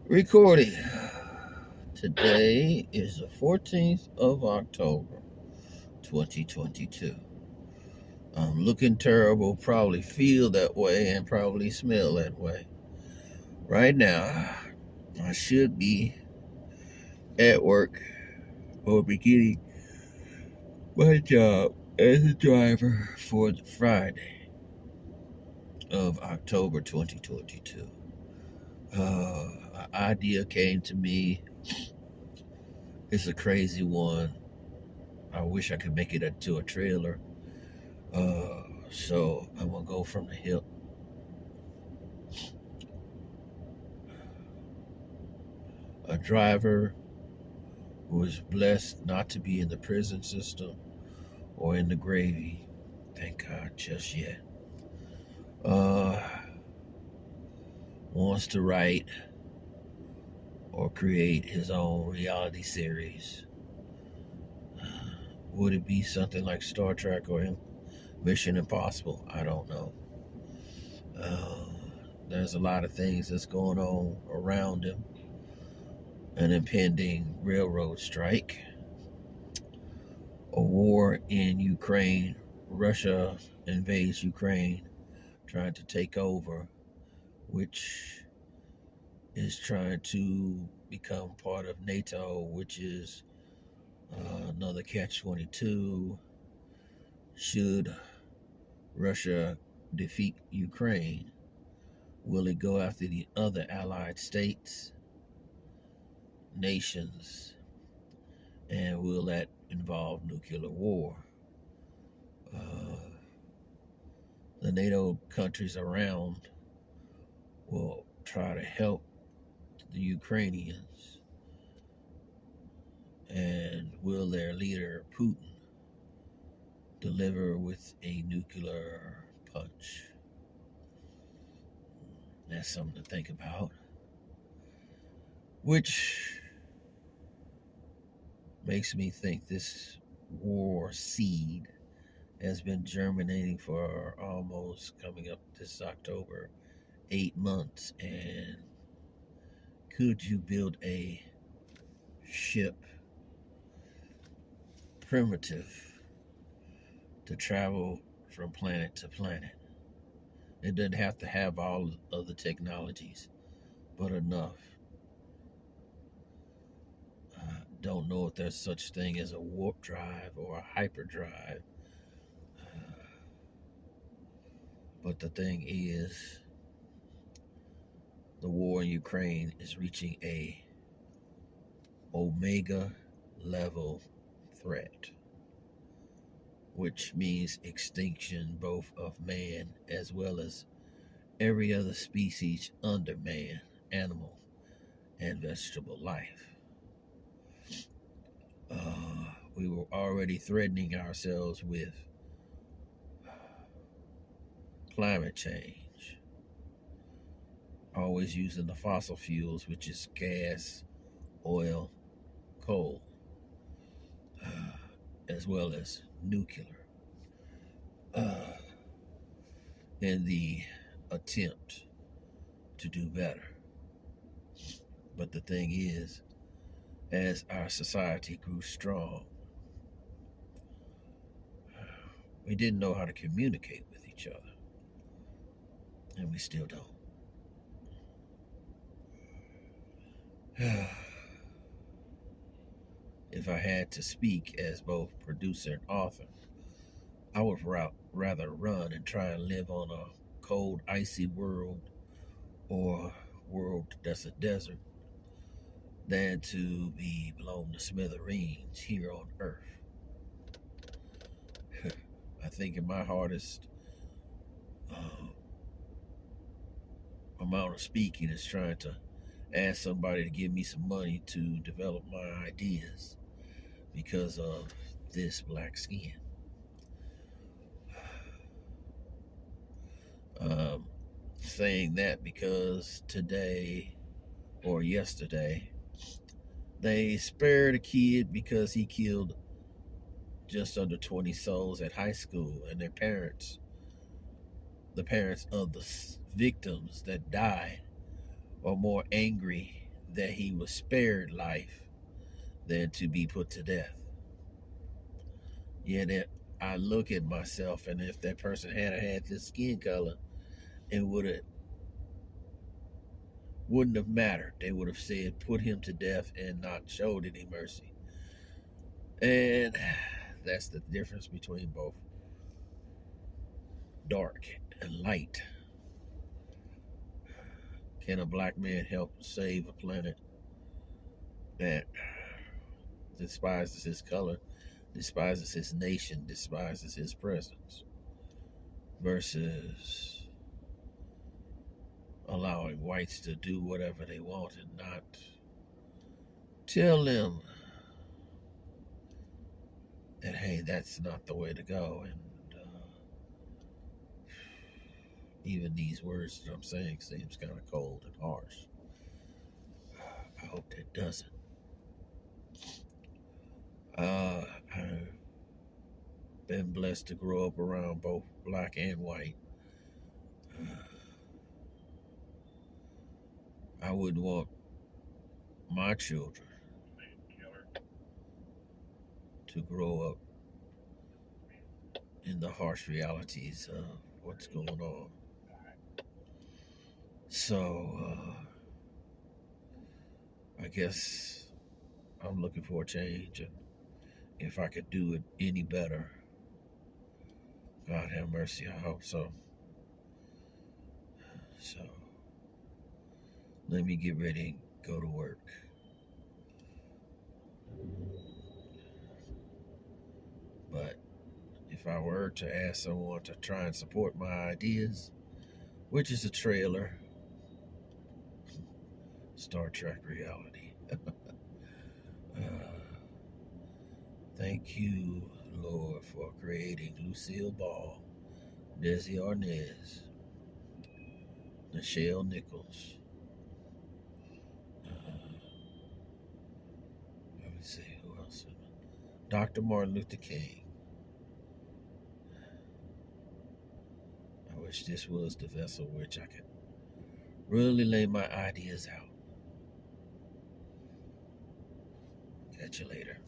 Recording. Today is the 14th of October, 2022. I'm looking terrible, probably feel that way, and probably smell that way. Right now, I should be at work or beginning my job as a driver for the Friday of October 2022. An idea came to me. It's a crazy one. I wish I could make it into a trailer. So I'm gonna go from the hip. A driver who is blessed not to be in the prison system or in the gravy, thank God, just yet. Uh, Wants to write or create his own reality series. Would it be something like Star Trek or Mission Impossible? I don't know. There's a lot of things that's going on around him. An impending railroad strike, a war in Ukraine, Russia invades Ukraine, trying to take over, which is trying to become part of NATO, which is another catch-22. Should Russia defeat Ukraine, will it go after the other allied states, nations, and will that involve nuclear war? The NATO countries around will try to help the Ukrainians, and will their leader Putin deliver with a nuclear punch? That's something to think about, which makes me think this war seed has been germinating for almost, coming up this October, 8 months. And could you build a ship primitive to travel from planet to planet? It doesn't have to have all of the technologies, but enough. Don't know if there's such thing as a warp drive or a hyperdrive. But the thing is, the war in Ukraine is reaching a omega level threat, which means extinction both of man as well as every other species under man, animal and vegetable life. We were already threatening ourselves with climate change, always using the fossil fuels, which is gas, oil, coal, as well as nuclear, in the attempt to do better. But the thing is, as our society grew strong, we didn't know how to communicate with each other, and we still don't. If I had to speak as both producer and author, I would rather run and try and live on a cold, icy world or world that's a desert than to be blown to smithereens here on Earth. I think in my hardest amount of speaking is trying to ask somebody to give me some money to develop my ideas because of this black skin. Saying that because today or yesterday they spared a kid because he killed just under 20 souls at high school, and their parents, the parents of the victims that died, are more angry that he was spared life than to be put to death. Yet I look at myself, and if that person had this skin color, it wouldn't have mattered. They would have said, put him to death and not showed any mercy. And that's the difference between both dark and light. Can a black man help save a planet that despises his color, despises his nation, despises his presence, versus allowing whites to do whatever they want and not tell them that, hey, that's not the way to go. And even these words that I'm saying seems kind of cold and harsh. I hope that doesn't. I've been blessed to grow up around both black and white. I wouldn't want my children to grow up in the harsh realities of what's going on. So, I guess I'm looking for a change, and if I could do it any better, God have mercy, I hope so. So, let me get ready and go to work. But if I were to ask someone to try and support my ideas, which is a trailer, Star Trek reality. Thank you, Lord, for creating Lucille Ball, Desi Arnaz, Nichelle Nichols. Let me see who else. Dr. Martin Luther King. I wish this was the vessel which I could really lay my ideas out. Catch you later.